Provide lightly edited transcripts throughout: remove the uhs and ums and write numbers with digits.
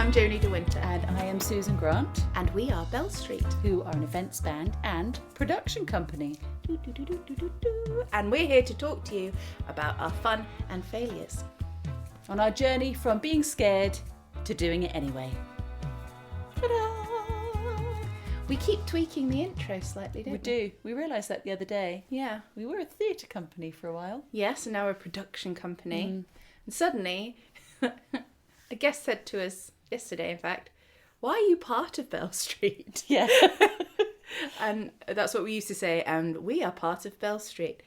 I'm Joni de Winter. And I am Susan Grant. And we are Bell Street, who are an events band and production company. And we're here to talk to you about our fun and failures. On our journey from being scared to doing it anyway. Ta-da! We keep tweaking the intro slightly, don't we? We do. We realised that the other day. Yeah. We were a theatre company for a while. Yes, and now we're a production company. And suddenly, a guest said to us yesterday, in fact, why are you part of Bell Street? Yeah. And that's what we used to say, and we are part of Bell Street.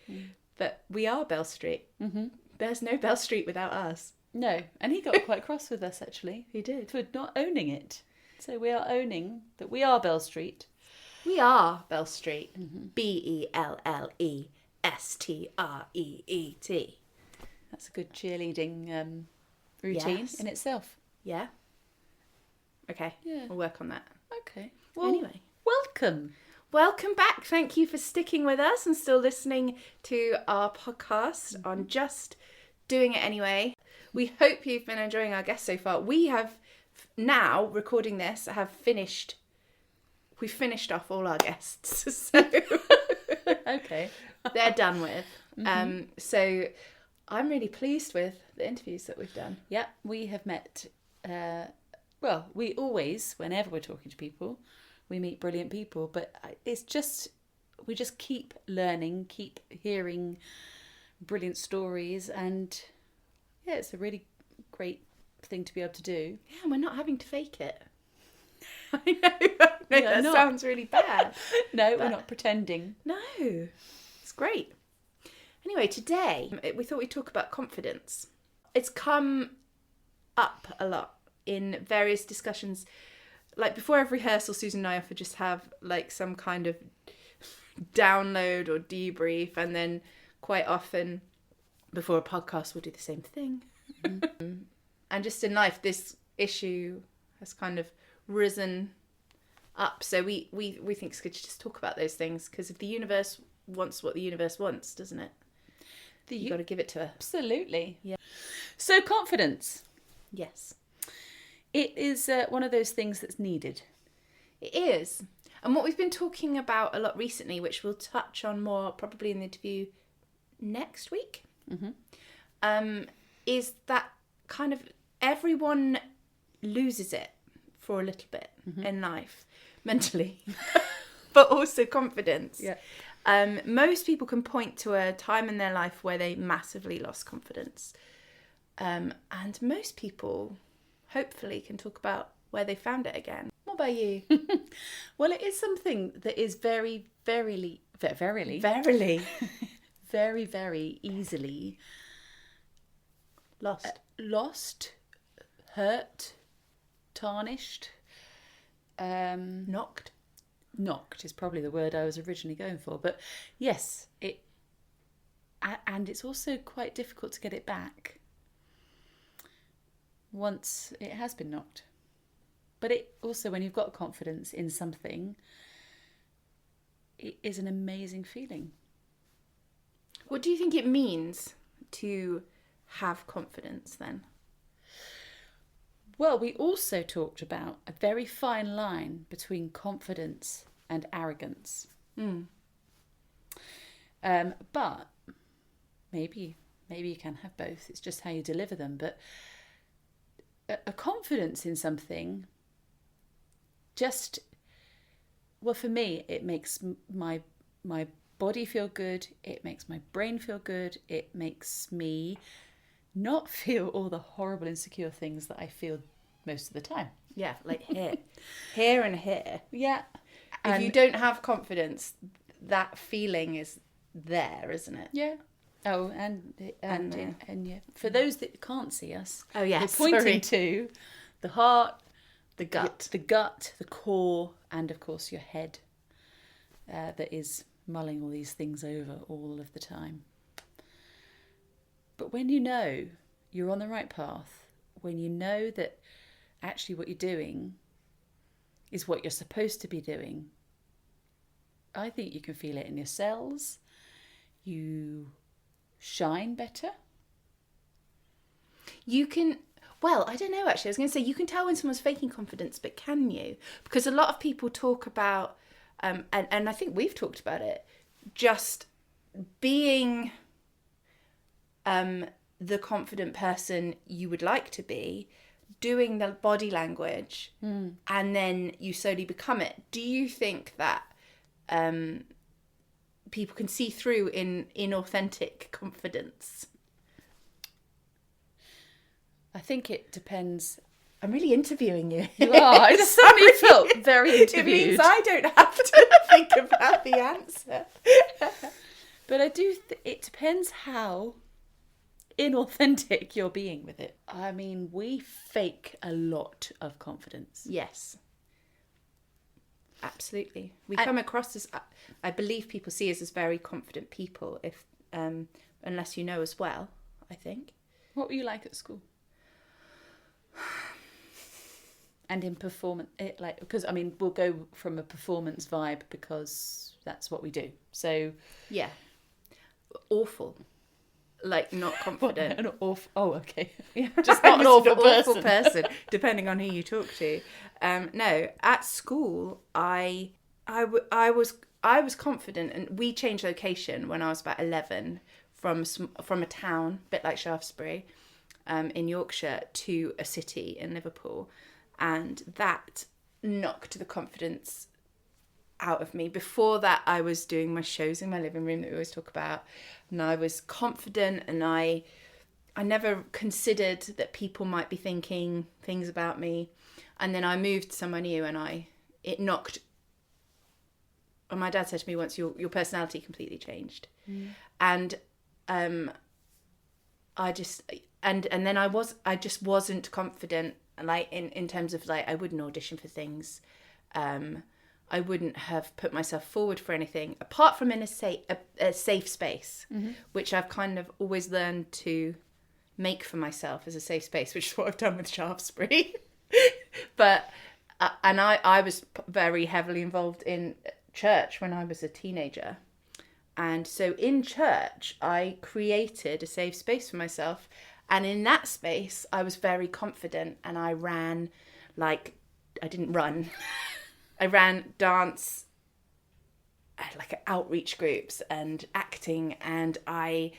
But we are Bell Street. Mm-hmm. There's no Bell Street without us. No, and he got quite cross with us, actually. He did. For not owning it. So we are owning that we are Bell Street. We are Bell Street. Mm-hmm. Bellestreet. That's a good cheerleading routine in itself. Yeah. Okay. Yeah. We'll work on that. Okay. Well, anyway. Welcome. Welcome back. Thank you for sticking with us and still listening to our podcast on Just Doing It Anyway. We hope you've been enjoying our guests so far. We have now, recording this, we've finished off all our guests. So okay. They're done with. So I'm really pleased with the interviews that we've done. Yeah, we have met, we always, whenever we're talking to people, we meet brilliant people, but we just keep learning, keep hearing brilliant stories, and yeah, it's a really great thing to be able to do. Yeah, and we're not having to fake it. I know that sounds really bad. No, we're not pretending. No, it's great. Anyway, today we thought we'd talk about confidence. It's come up a lot in various discussions. Like before every rehearsal, Susan and I often just have like some kind of download or debrief, and then quite often before a podcast we'll do the same thing. And just in life, this issue has kind of risen up. So we think it's good to just talk about those things, because if the universe wants what the universe wants, doesn't it? You've got to give it to her. Absolutely. Yeah. So confidence. Yes. It is one of those things that's needed. It is. And what we've been talking about a lot recently, which we'll touch on more probably in the interview next week, is that kind of everyone loses it for a little bit in life, mentally, but also confidence. Yeah. Most people can point to a time in their life where they massively lost confidence. And most people, hopefully, can talk about where they found it again. What about you? Well, it is something that is very, very easily lost, hurt, tarnished, Knocked is probably the word I was originally going for, but yes, and it's also quite difficult to get it back once it has been knocked. But it also, when you've got confidence in something, it is an amazing feeling. What do you think it means to have confidence then? Well, we also talked about a very fine line between confidence and arrogance. But maybe you can have both. It's just how you deliver them. But a confidence in something for me, it makes my body feel good. It makes my brain feel good. It makes me not feel all the horrible, insecure things that I feel most of the time. Yeah, like here and here. Yeah. If you don't have confidence, that feeling is there, isn't it? Yeah. Oh, and yeah. For those that can't see us, oh yes, we're pointing to the heart, the gut, the core, and of course your head, that is mulling all these things over all of the time. But when you know you're on the right path, when you know that actually what you're doing is what you're supposed to be doing, I think you can feel it in your cells. You shine better. You can, Well, I don't know actually. I was going to say you can tell when someone's faking confidence, but can you? Because a lot of people talk about, and I think we've talked about it, just being the confident person you would like to be, doing the body language, and then you slowly become it. Do you think that people can see through in inauthentic confidence? I think it depends. I'm really interviewing you. You are. I just suddenly felt very interviewed. It means I don't have to think about the answer. But I do. It depends how inauthentic you're being with it. I mean, we fake a lot of confidence. Yes. Absolutely. We come across as, I believe people see us as very confident people, if unless you know as well, I think. What were you like at school? And in performance, because I mean, we'll go from a performance vibe because that's what we do. So yeah, awful, like not confident. An awful. Oh, okay. Yeah. Just not an awful awful person, depending on who you talk to. No, at school, I was confident, and we changed location when I was about 11 from a town, a bit like Shaftesbury, in Yorkshire, to a city in Liverpool. And that knocked the confidence out of me. Before that, I was doing my shows in my living room that we always talk about, and I was confident, and I never considered that people might be thinking things about me. And then I moved somewhere new, and it knocked. And my dad said to me once, your personality completely changed. And I just then I just wasn't confident, like in terms of, like, I wouldn't audition for things. I wouldn't have put myself forward for anything apart from in a safe space, which I've kind of always learned to make for myself as a safe space, which is what I've done with Shaftesbury. But and I was very heavily involved in church when I was a teenager. And so in church, I created a safe space for myself. And in that space, I was very confident, and I ran, I didn't run. I ran dance, like outreach groups and acting, and I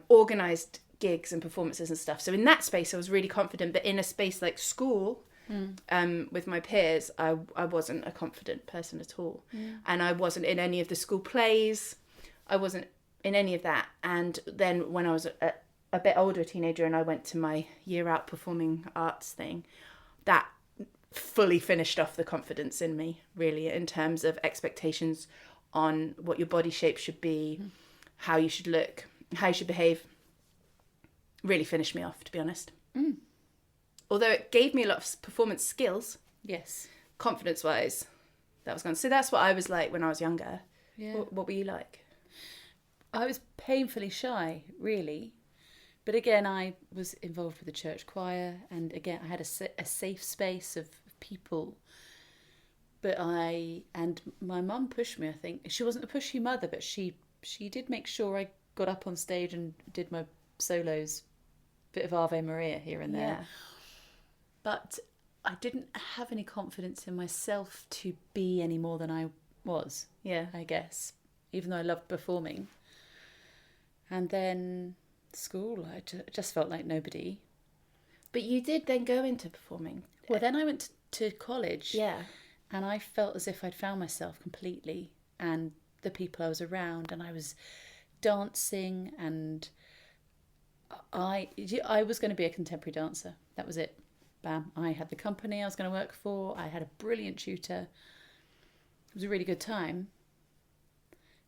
organised gigs and performances and stuff. So in that space, I was really confident. But in a space like school, with my peers, I wasn't a confident person at all. And I wasn't in any of the school plays. I wasn't in any of that. And then when I was a bit older, a teenager, and I went to my year out performing arts thing, that fully finished off the confidence in me, really, in terms of expectations on what your body shape should be, how you should look, how you should behave. Really finished me off, to be honest. Although it gave me a lot of performance skills. Yes. Confidence-wise, that was gone. So that's what I was like when I was younger. Yeah. What were you like? I was painfully shy, really. But again, I was involved with the church choir, and again, I had a safe space of people. But and my mum pushed me, I think. She wasn't a pushy mother, but she did make sure I got up on stage and did my solos, bit of Ave Maria here and there. Yeah. But I didn't have any confidence in myself to be any more than I was, I guess, even though I loved performing. And then school, I just felt like nobody. But you did then go into performing. Well, then I went to college. Yeah. And I felt as if I'd found myself completely, and the people I was around, and I was dancing, and I was going to be a contemporary dancer. That was it. Bam. I had the company I was going to work for. I had a brilliant tutor. It was a really good time.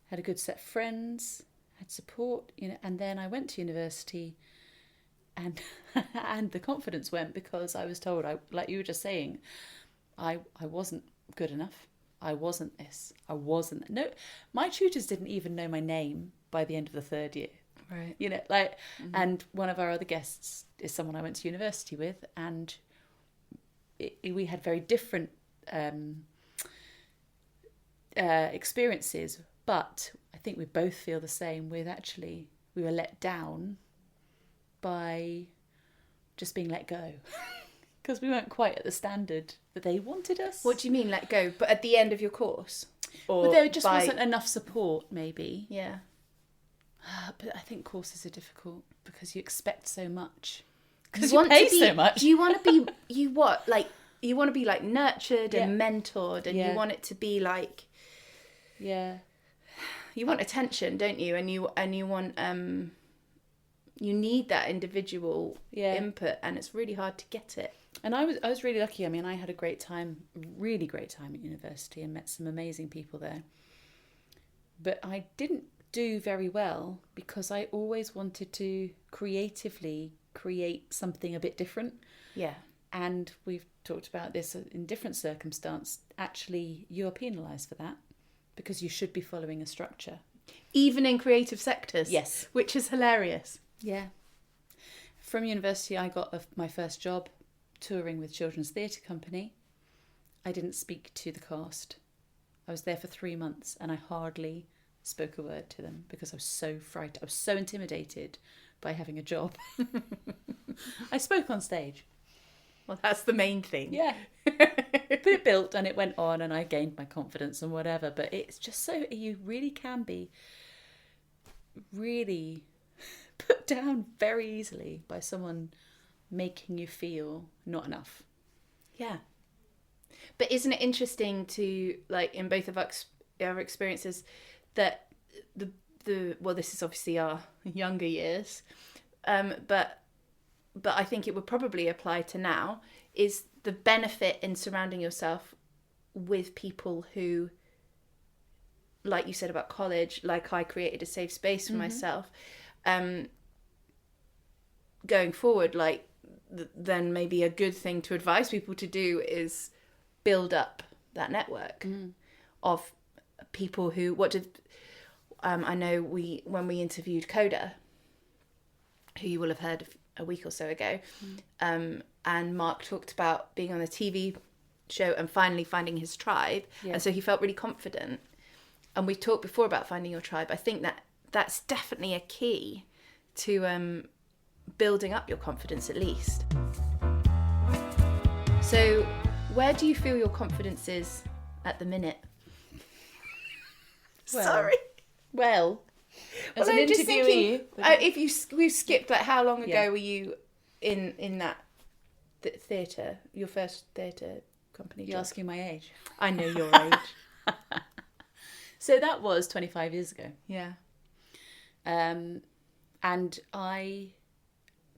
Had a good set of friends. Had support, and then I went to university, and and the confidence went, because I was told, like you were just saying, I wasn't good enough. I wasn't this. I wasn't. No, my tutors didn't even know my name by the end of the third year. Right. And one of our other guests is someone I went to university with, and we had very different experiences, but I think we both feel the same. We were let down by just being let go. Because we weren't quite at the standard that they wanted us. What do you mean, let go? But at the end of your course? Or Well, there just wasn't enough support, maybe. Yeah. But I think courses are difficult because you expect so much. Because You you pay so much. You want to be, you want to be like nurtured Yeah. and mentored, and Yeah. you want it to be like, Yeah. you want attention, don't you? And you want, you need that individual input, and it's really hard to get it. And I was really lucky. I mean, I had a great time, really great time at university, and met some amazing people there. But I didn't do very well because I always wanted to creatively create something a bit different. Yeah. And we've talked about this in different circumstances. Actually, you are penalised for that because you should be following a structure. Even in creative sectors? Yes. Which is hilarious. Yeah. From university, I got my first job touring with Children's Theatre Company. I didn't speak to the cast. I was there for 3 months and I hardly spoke a word to them because I was so frightened. I was so intimidated by having a job. I spoke on stage. Well, that's the main thing. Yeah. But it built and it went on and I gained my confidence and whatever. But it's just so, you really can be really put down very easily by someone making you feel not enough. Yeah. But isn't it interesting to, like, in both of our experiences, that well, this is obviously our younger years, but I think it would probably apply to now, is the benefit in surrounding yourself with people who, like you said about college, like I created a safe space for myself, going forward, like, then maybe a good thing to advise people to do is build up that network of people who, I know when we interviewed Coda, who you will have heard a week or so ago, and Mark talked about being on a TV show and finally finding his tribe, and so he felt really confident. And we talked before about finding your tribe. I think that's definitely a key to building up your confidence, at least. So where do you feel your confidence is at the minute? Well, Sorry. Well, as Well, an I'm just interviewee... thinking, we've skipped, like, how long ago Yeah. were you in that theatre, your first theatre company You're job? asking my age. I know your age. So that was 25 years ago. Yeah. And I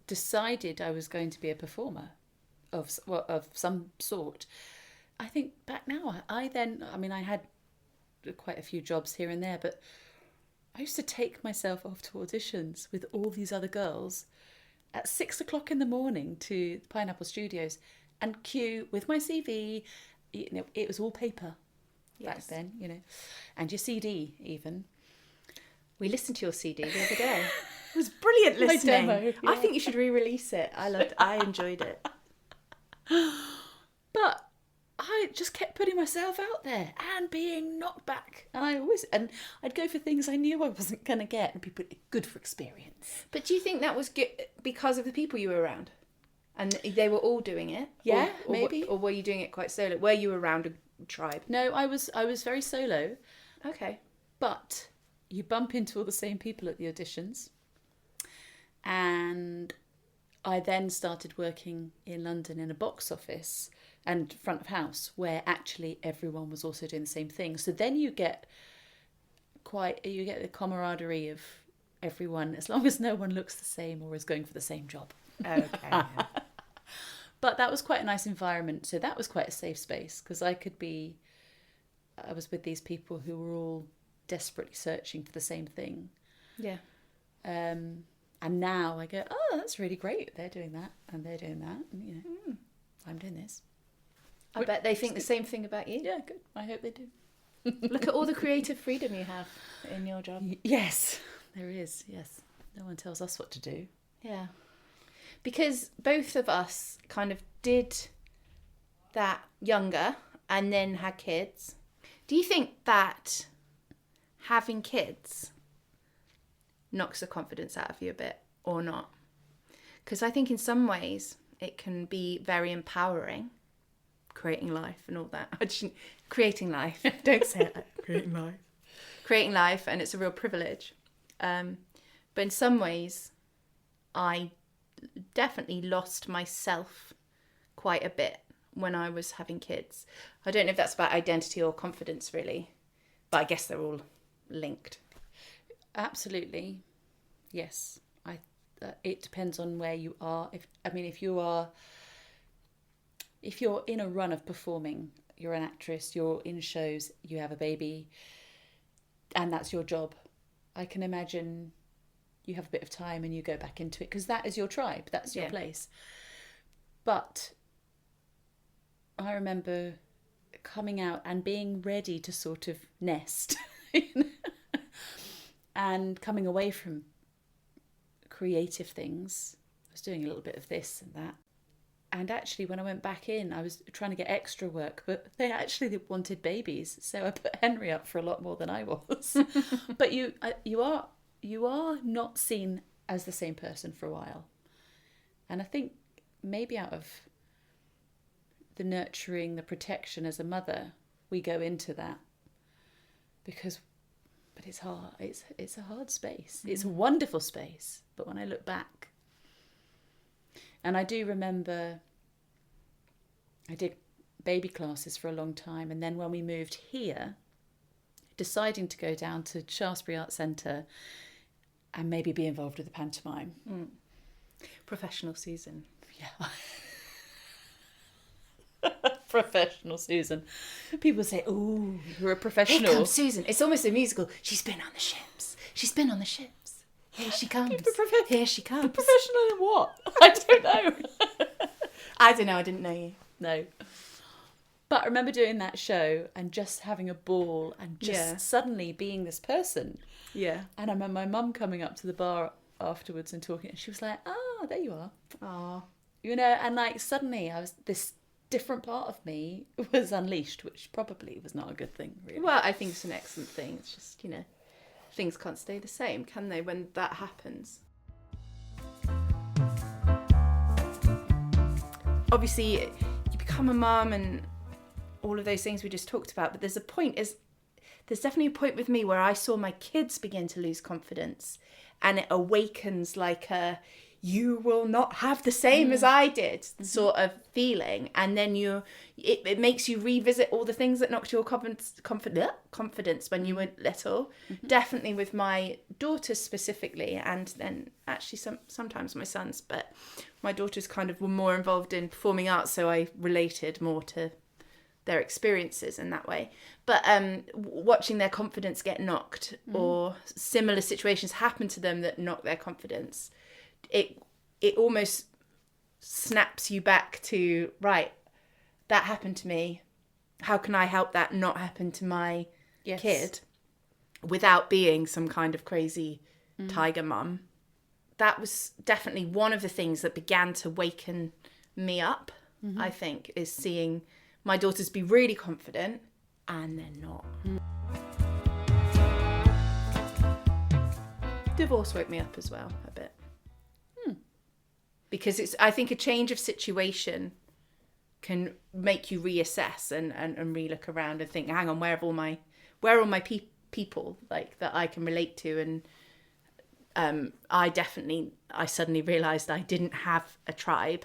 decided I was going to be a performer of some sort. I think back now, I had quite a few jobs here and there, but I used to take myself off to auditions with all these other girls at 6 o'clock in the morning to Pineapple Studios and queue with my CV. You know, it was all paper back then, you know, and your CD even. We listened to your CD the other day. It was brilliant My listening. demo, I yeah. think you should re-release it. I enjoyed it. But I just kept putting myself out there and being knocked back. And I'd go for things I knew I wasn't going to get, and people, good for experience. But do you think that was good because of the people you were around? And they were all doing it? Yeah, or maybe. Or were you doing it quite solo? Were you around a tribe? No, I was very solo, Okay. but you bump into all the same people at the auditions. And I then started working in London in a box office and front of house where actually everyone was also doing the same thing. So then you get the camaraderie of everyone, as long as no one looks the same or is going for the same job. Okay. But that was quite a nice environment. So that was quite a safe space because I was with these people who were all desperately searching for the same thing. Yeah. And now I go, oh, that's really great. They're doing that and they're doing that. And, you know, I'm doing this. I bet they think the same thing about you. Yeah, good. I hope they do. Look at all the creative freedom you have in your job. Yes, there is. Yes. No one tells us what to do. Yeah. Because both of us kind of did that younger and then had kids. Do you think that having kids knocks the confidence out of you a bit or not? Because I think in some ways it can be very empowering, creating life and all that. Creating life. Don't say it like creating life. Creating life, and it's a real privilege. But in some ways, I definitely lost myself quite a bit when I was having kids. I don't know if that's about identity or confidence, really, but I guess they're all linked. Absolutely, yes. It depends on where you are. If you're in a run of performing, you're an actress, you're in shows, you have a baby, and that's your job. I can imagine you have a bit of time and you go back into it because that is your tribe, that's your place. But I remember coming out and being ready to sort of nest and coming away from creative things. I was doing a little bit of this and that. And actually, when I went back in, I was trying to get extra work, but they wanted babies. So I put Henry up for a lot more than I was. But you are not seen as the same person for a while. And I think maybe out of the nurturing, the protection as a mother, we go into that. But it's hard. It's a hard space. It's a wonderful space. But when I look back, and I do remember I did baby classes for a long time. And then when we moved here, deciding to go down to Shaftesbury Arts Centre and maybe be involved with the pantomime. Professional Susan. Yeah. Professional Susan. People say, "Oh, you're a professional." Here comes Susan. It's almost a musical. She's been on the ships. She's been on the ships. Here she comes. Here she comes. Professional in what? I don't know. I don't know. I didn't know you. No. But I remember doing that show and just having a ball and just suddenly being this person. Yeah. And I remember my mum coming up to the bar afterwards and talking, and she was like, "Ah, there you are." Aw. You know, and like suddenly I was this different part of me was unleashed, which probably was not a good thing, really. Well, I think it's an excellent thing. It's just, things can't stay the same, can they, when that happens? Obviously, you become a mum and all of those things we just talked about, but there's definitely a point with me where I saw my kids begin to lose confidence, and it awakens like a "you will not have the same as I did" sort of feeling, and then it makes you revisit all the things that knocked your confidence when you were little. Definitely with my daughters specifically, and then actually sometimes my sons, but my daughters kind of were more involved in performing arts, so I related more to their experiences in that way. But watching their confidence get knocked, or similar situations happen to them that knock their confidence, it almost snaps you back to, right, that happened to me. How can I help that not happen to my kid without being some kind of crazy tiger mum? That was definitely one of the things that began to waken me up, I think, is seeing my daughters be really confident and then not. Divorce woke me up as well a bit. Because I think a change of situation can make you reassess and re-look around and think, hang on, where are all my people like that I can relate to? And I suddenly realised I didn't have a tribe,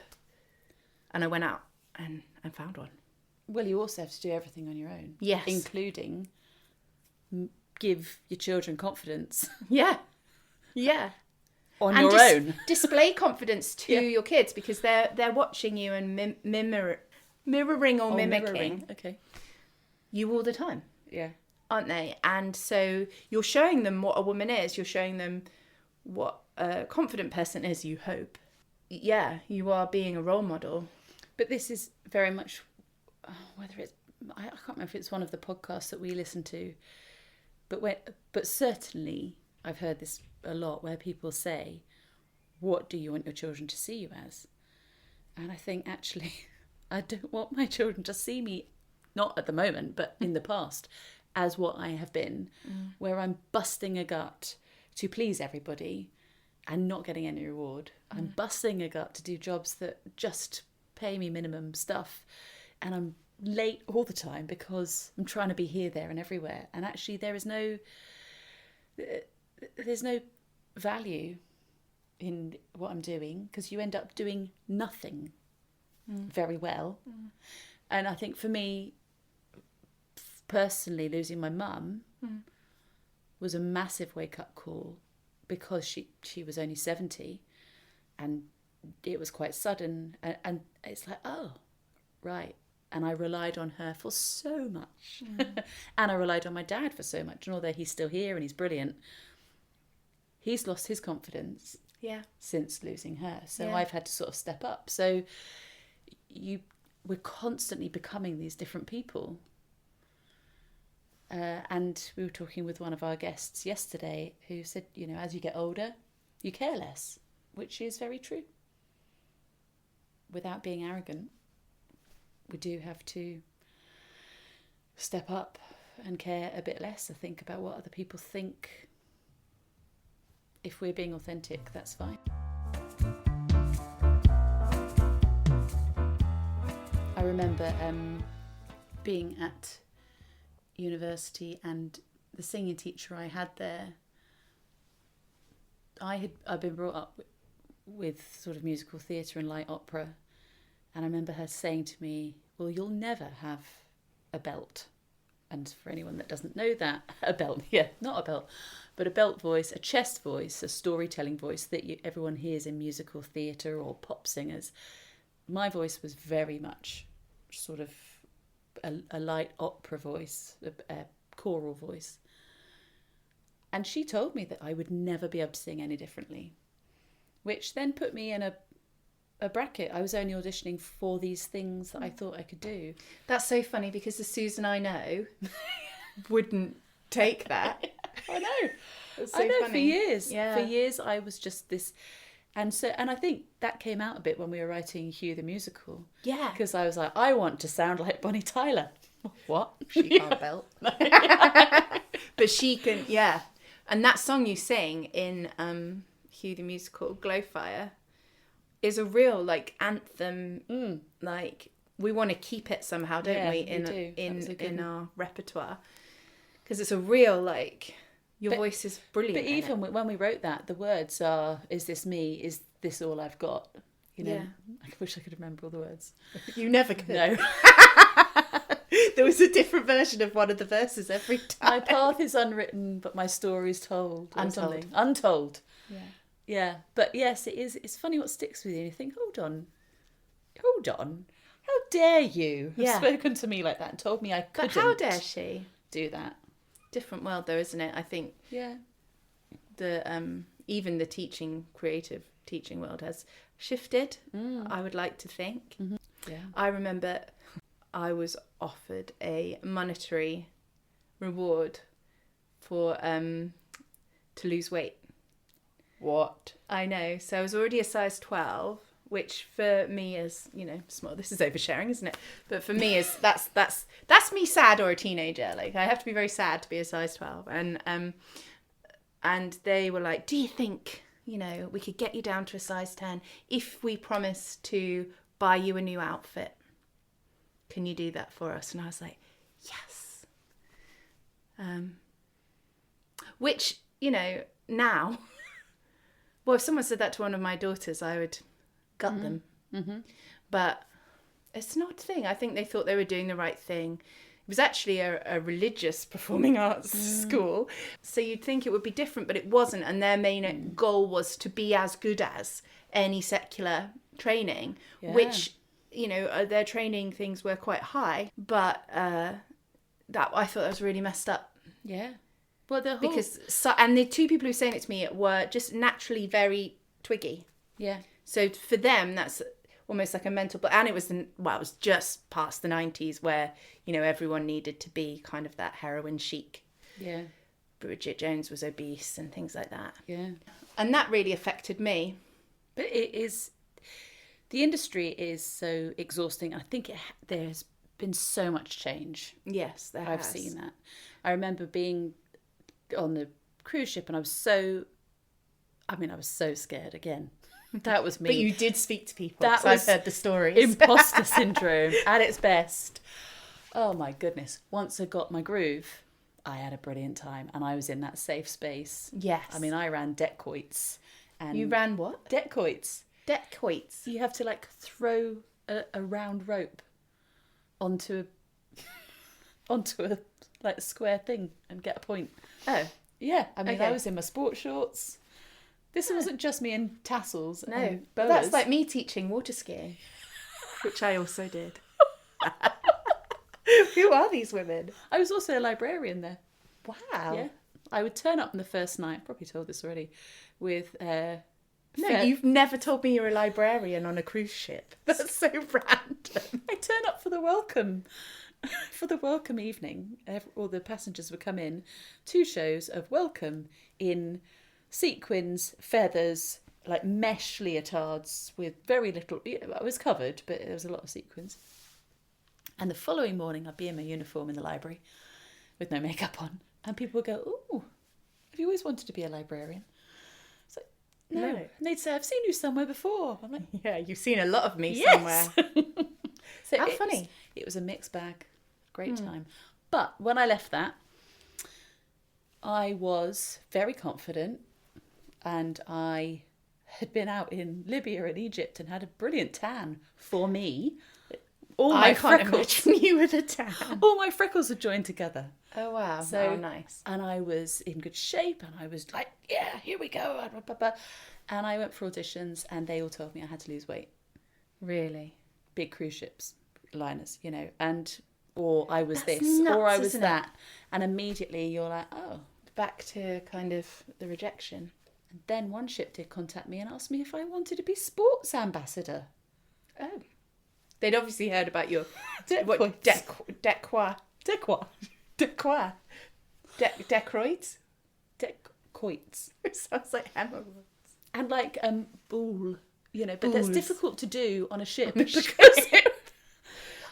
and I went out and found one. Well, you also have to do everything on your own. Yes. Including give your children confidence. Yeah. Yeah. On your own. Display confidence to your kids, because they're watching you and mirroring or mimicking you all the time. Yeah. Aren't they? And so you're showing them what a woman is. You're showing them what a confident person is, you hope. Yeah, you are being a role model. But this is very much, whether it's, I can't remember if it's one of the podcasts that we listen to, but certainly I've heard this a lot where people say, what do you want your children to see you as? And I think actually I don't want my children to see me, not at the moment, but in the past, as what I have been, where I'm busting a gut to please everybody and not getting any reward. I'm busting a gut to do jobs that just pay me minimum stuff, and I'm late all the time because I'm trying to be here, there and everywhere, and actually there's no value in what I'm doing, because you end up doing nothing very well. And I think for me personally, losing my mum was a massive wake-up call, because she was only 70 and it was quite sudden, and it's like, oh right. And I relied on her for so much. And I relied on my dad for so much. And although he's still here and he's brilliant, he's lost his confidence since losing her. So I've had to sort of step up. So we're constantly becoming these different people. And we were talking with one of our guests yesterday who said, you know, as you get older, you care less, which is very true. Without being arrogant, we do have to step up and care a bit less, I think, about what other people think. If we're being authentic, that's fine. I remember being at university, and the singing teacher I had there, I'd been brought up with sort of musical theatre and light opera, and I remember her saying to me, well, you'll never have a belt. And for anyone that doesn't know that, a belt, not a belt, but a belt voice, a chest voice, a storytelling voice that everyone hears in musical theatre or pop singers. My voice was very much sort of a light opera voice, a choral voice. And she told me that I would never be able to sing any differently, which then put me in a bracket. I was only auditioning for these things that I thought I could do. That's so funny, because the Susan I know wouldn't take that. I know. It's so I know, funny. for years. Yeah. For years I was just this. And I think that came out a bit when we were writing Hugh the musical. Yeah. Because I was like, I want to sound like Bonnie Tyler. What? She can't belt. But she can, yeah. And that song you sing in Hugh the musical, Glowfire, is a real like anthem. Like, we want to keep it somehow, don't we? In our repertoire, because it's a real like your voice is brilliant. But even when we wrote that, the words are, "Is this me? Is this all I've got?" You know, I wish I could remember all the words. You never could. No. There was a different version of one of the verses every time. My path is unwritten, but my story's told. Untold. Yeah. Yeah, but yes, it is. It's funny what sticks with you. You think, hold on, how dare you have spoken to me like that and told me I couldn't? But how dare she do that? Different world, though, isn't it? I think. Yeah. The even the creative teaching world has shifted. I would like to think. Mm-hmm. Yeah. I remember I was offered a monetary reward for to lose weight. What? I know. So I was already a size 12, which for me is, you know, small. This is oversharing, isn't it? But for me is that's me sad, or a teenager. Like, I have to be very sad to be a size 12. And they were like, do you think, you know, we could get you down to a size 10 if we promise to buy you a new outfit? Can you do that for us? And I was like, yes. Which, you know, now, well, if someone said that to one of my daughters, I would gut them. Mm-hmm. But it's not a thing. I think they thought they were doing the right thing. It was actually a religious performing arts school. So you'd think it would be different, but it wasn't. And their main goal was to be as good as any secular training, which, you know, their training things were quite high. But that I thought that was really messed up. Yeah. Well, and the two people who were saying it to me were just naturally very twiggy. Yeah. So for them, that's almost like a mental block. And it was it was just past the 90s where, you know, everyone needed to be kind of that heroin chic. Yeah. Bridget Jones was obese and things like that. Yeah. And that really affected me. But the industry is so exhausting. I think there's been so much change. Yes, I've seen that. I remember being on the cruise ship, and I was so I mean, I was so scared again. That was me. But you did speak to people. That I've was heard the stories. Imposter syndrome at its best. Oh my goodness. Once I got my groove, I had a brilliant time and I was in that safe space. Yes. I mean, I ran decoits. And You ran what? decoits. Decoits. You have to like throw a round rope onto a like square thing and get a point. Oh. Yeah, I mean, Okay. I was in my sports shorts. This wasn't just me in tassels. No. And But boas. that's like me teaching water skiing, which I also did. Who are these women? I was also a librarian there. Wow. Yeah, I would turn up on the first night. Probably told this already. With No, you've never told me you're a librarian on a cruise ship. That's so random. I turn up for the welcome. For the welcome evening, all the passengers would come in. 2 shows of welcome in sequins, feathers, like mesh leotards with very little. I was covered, but there was a lot of sequins. And the following morning, I'd be in my uniform in the library with no makeup on, and people would go, "Oh, have you always wanted to be a librarian?" It's like, no. No. And they'd say, "I've seen you somewhere before." I'm like, Yeah, you've seen a lot of me yes. somewhere. So How funny. It was a mixed bag. Great time. But when I left that, I was very confident and I had been out in Libya and Egypt and had a brilliant tan for me. All my I can't freckles, imagine you with a tan. all my freckles had joined together. Oh, wow. So oh, nice. And I was in good shape and I was like, yeah, here we go. And I went for auditions and they all told me I had to lose weight. Really? Big cruise ships, liners, you know, and or I was That's this, nuts, or I was isn't it? that. And immediately you're like, oh. Back to kind of the rejection. And then one ship did contact me and asked me if I wanted to be sports ambassador. Oh. They'd obviously heard about your Decoits. Decois. Decroids? Decoits. Sounds like hemorrhoids. And like ball, you know, but that's Balls. difficult to do on a ship. On a because ship.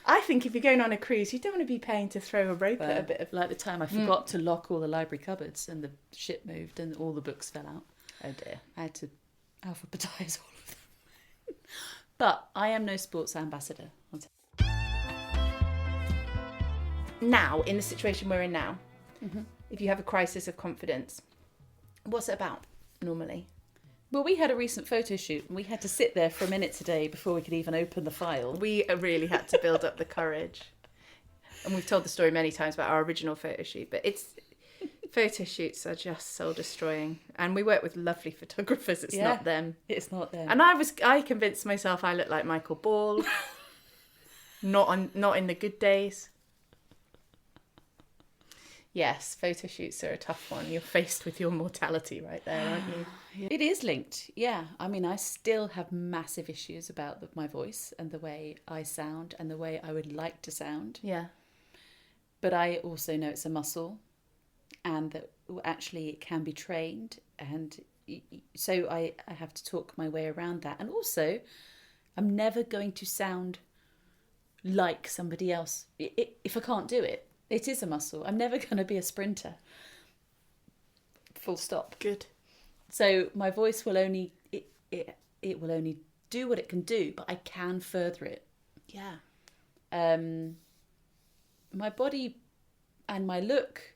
I think if you're going on a cruise, you don't want to be paying to throw a rope at a bit of... like the time I forgot to lock all the library cupboards and the ship moved and all the books fell out. Oh dear. I had to alphabetise all of them. But I am no sports ambassador. Now, in the situation we're in now, if you have a crisis of confidence, what's it about normally? Well, we had a recent photo shoot and we had to sit there for a minute today before we could even open the file. We really had to build up the courage. And we've told the story many times about our original photo shoot, but photo shoots are just soul destroying. And we work with lovely photographers. It's Yeah. not them. It's not them. And I convinced myself I look like Michael Ball. not in the good days. Yes, photo shoots are a tough one. You're faced with your mortality right there, aren't you? It is linked, yeah. I mean, I still have massive issues about my voice and the way I sound and the way I would like to sound. Yeah. But I also know it's a muscle and that actually it can be trained. And so I have to talk my way around that. And also, I'm never going to sound like somebody else if I can't do it. It is a muscle. I'm never going to be a sprinter. Full stop. Good. So my voice will only it will only do what it can do, but I can further it. Yeah. My body and my look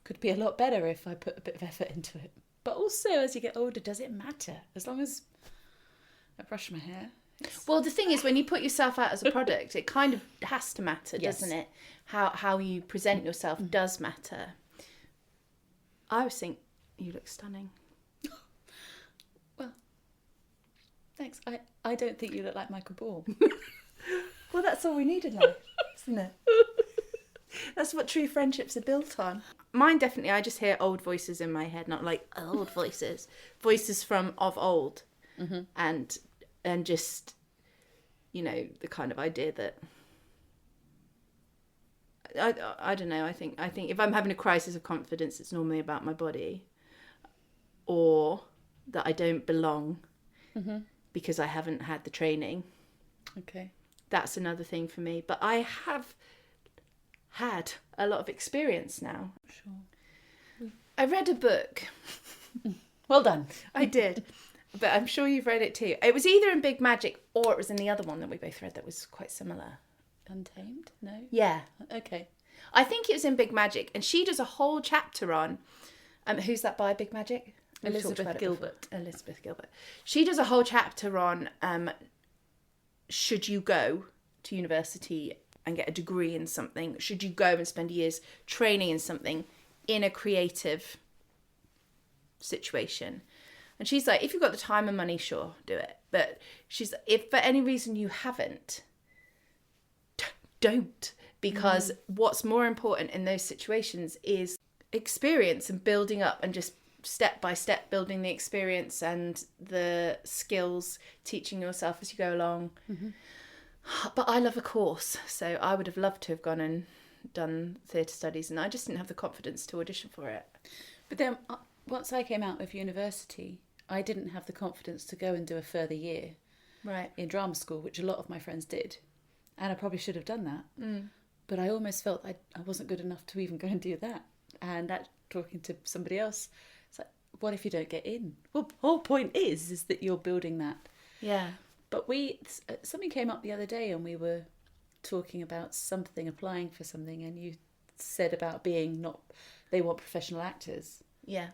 could be a lot better if I put a bit of effort into it. But also, as you get older, does it matter? As long as I brush my hair. Well, the thing is, when you put yourself out as a product, it kind of has to matter, Yes. doesn't it? How you present yourself does matter. I always think you look stunning. Well, thanks. I don't think you look like Michael Ball. Well, that's all we need in life, isn't it? That's what true friendships are built on. Mine definitely, I just hear old voices in my head, not like old voices. Voices from of old. And just, you know, the kind of idea that... I don't know, I think if I'm having a crisis of confidence, it's normally about my body. Or that I don't belong because I haven't had the training. Okay. That's another thing for me. But I have had a lot of experience now. Sure. I read a book Well done. I did. But I'm sure you've read it too. It was either in Big Magic or it was in the other one that we both read that was quite similar. Untamed? No? Yeah. Okay. I think it was in Big Magic. And she does a whole chapter on... who's that by, Big Magic? Elizabeth Gilbert. Elizabeth Gilbert. She does a whole chapter on should you go to university and get a degree in something? Should you go and spend years training in something in a creative situation? And she's like, if you've got the time and money, sure, do it. But she's like, if for any reason you haven't, don't. Because what's more important in those situations is experience and building up and just step by step building the experience and the skills, teaching yourself as you go along. But I love a course, so I would have loved to have gone and done theatre studies, and I just didn't have the confidence to audition for it. But then once I came out of university, I didn't have the confidence to go and do a further year in drama school, which a lot of my friends did. And I probably should have done that. But I almost felt I wasn't good enough to even go and do that. And talking to somebody else, it's like, what if you don't get in? Well, the whole point is that you're building that. Yeah. But something came up the other day and we were talking about something, applying for something, and you said about they want professional actors. Yeah.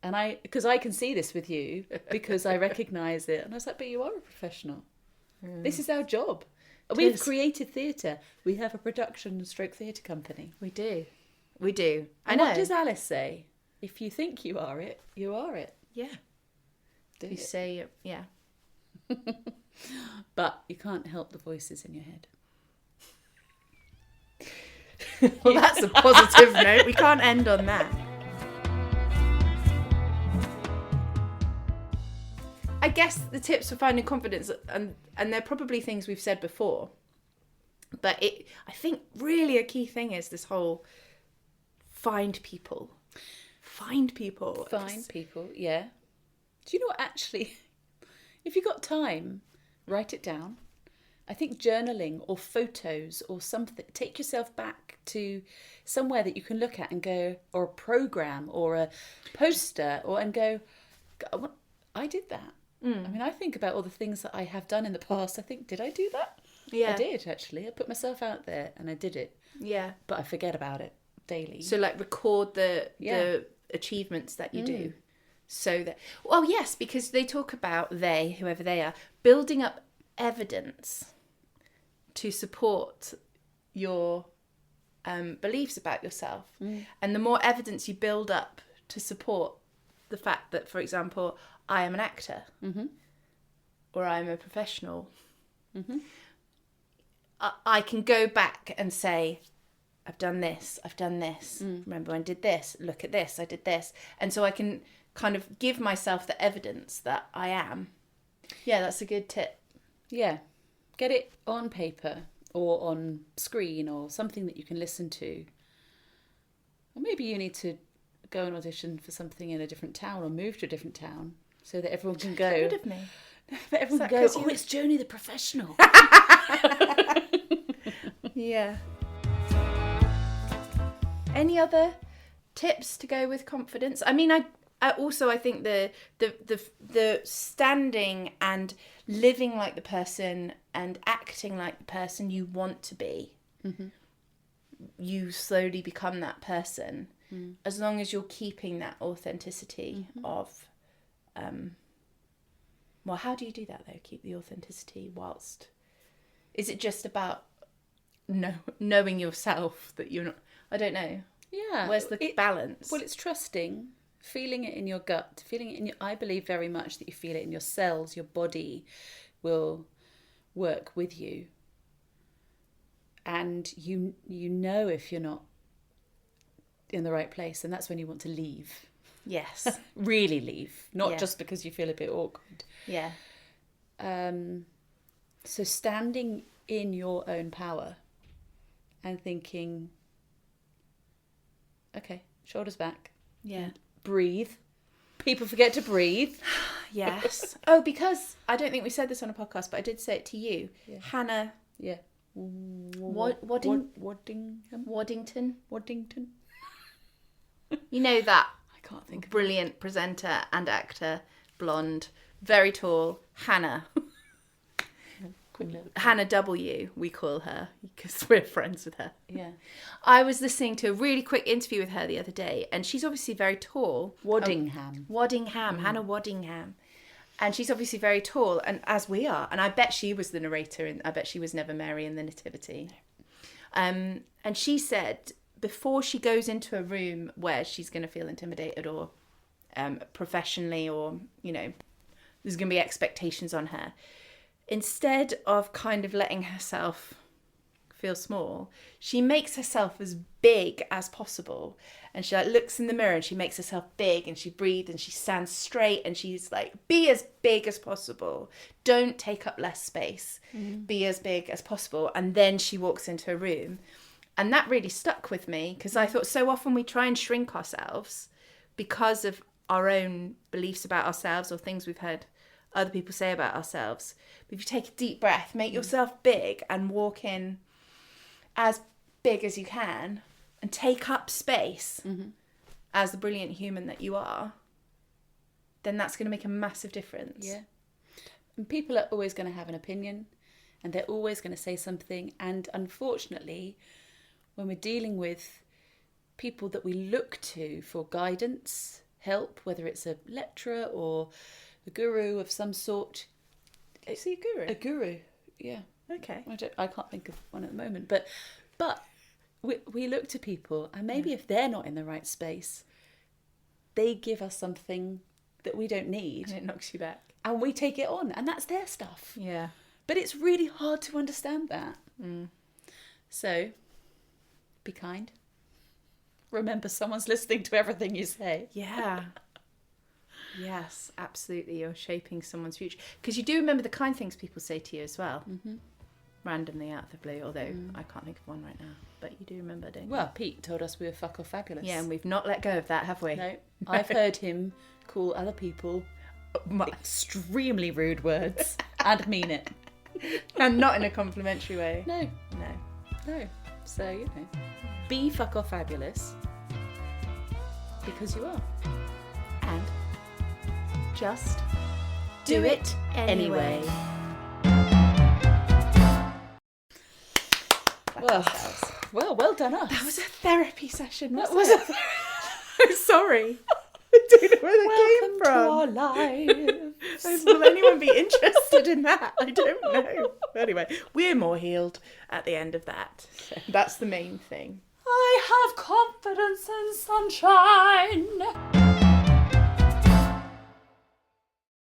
And because I can see this with you, because I recognise it. And I was like, but you are a professional. This is our job. We've created theatre. We have a production stroke theatre company. We do. I And know. what does Alice say? If you think you are it, you are it. Yeah. You say, yeah. But you can't help the voices in your head. Well, that's a positive note. We can't end on that. I guess the tips for finding confidence, and they're probably things we've said before, but I think really a key thing is this whole find people, yeah. Do you know what, actually, if you've got time, write it down. I think journaling or photos or something, take yourself back to somewhere that you can look at and go, or a program or a poster, and go, I did that. I mean, I think about all the things that I have done in the past. I think, did I do that? Yeah. I did, actually. I put myself out there and I did it. Yeah. But I forget about it daily. So like record the achievements that you do. So that, well, yes, because they talk about whoever they are, building up evidence to support your beliefs about yourself. And the more evidence you build up to support the fact that, for example, I am an actor or I'm a professional, I can go back and say, I've done this. Remember when I did this? Look at this, I did this. And so I can kind of give myself the evidence that I am. Yeah, that's a good tip. Yeah. Get it on paper or on screen or something that you can listen to. Or maybe you need to go and audition for something in a different town or move to a different town so that everyone can go. Get rid of me. But everyone can go, it's Joni the professional. Yeah. Any other tips to go with confidence? I mean, I also think the standing and living like the person and acting like the person you want to be. You slowly become that person, as long as you're keeping that authenticity of. Well, how do you do that though? Keep the authenticity whilst. Is it just about knowing yourself that you're not? I don't know. Yeah. Where's the balance? Well, it's trusting, feeling it in your gut, feeling it in your. I believe very much that you feel it in your cells. Your body will work with you, and you know if you're not in the right place, and that's when you want to leave. Yes. Really leave, not just because you feel a bit awkward. Yeah. So standing in your own power and thinking, okay, shoulders back. Yeah. Breathe. People forget to breathe. Yes. Oh, because I don't think we said this on a podcast, but I did say it to you. Yeah. Hannah. Yeah. Waddington. Waddington. You know that. I can't think of brilliant presenter and actor, blonde, very tall, Hannah. Hannah W, we call her, because we're friends with her. Yeah. I was listening to a really quick interview with her the other day, and she's obviously very tall. Waddingham. Hannah Waddingham. And she's obviously very tall, and as we are. And I bet she was the narrator, and I bet she was never Mary in the Nativity. And she said, before she goes into a room where she's going to feel intimidated or professionally, or, you know, there's going to be expectations on her, instead of kind of letting herself feel small, she makes herself as big as possible. And she like looks in the mirror and she makes herself big, and she breathes and she stands straight, and she's like, be as big as possible. Don't take up less space. Be as big as possible. And then she walks into a room. And that really stuck with me, because I thought so often we try and shrink ourselves because of our own beliefs about ourselves or things we've heard other people say about ourselves. But if you take a deep breath, make yourself big and walk in as big as you can and take up space as the brilliant human that you are, then that's going to make a massive difference. Yeah. And people are always going to have an opinion, and they're always going to say something. And unfortunately, when we're dealing with people that we look to for guidance, help, whether it's a lecturer or a guru of some sort. Is he a guru? A guru, yeah. Okay. I can't think of one at the moment. But we look to people, and maybe if they're not in the right space, they give us something that we don't need. And it knocks you back. And we take it on, and that's their stuff. Yeah. But it's really hard to understand that. So, be kind. Remember, someone's listening to everything you say. Yeah. Yes, absolutely. You're shaping someone's future. Because you do remember the kind things people say to you as well. Randomly out of the blue, although I can't think of one right now. But you do remember, don't you? Well, Pete told us we were fuck off fabulous. Yeah, and we've not let go of that, have we? No. I've heard him call other people extremely rude words and mean it. And not in a complimentary way. No. No. So, you know, be fuck off fabulous, because you are. And just do it anyway. Well done us. That was a therapy session. That Was was it? I'm sorry. I don't know where that came from. Welcome to our lives. Will anyone be interested in that? I don't know. Anyway, we're more healed at the end of that. So that's the main thing. I have confidence in sunshine.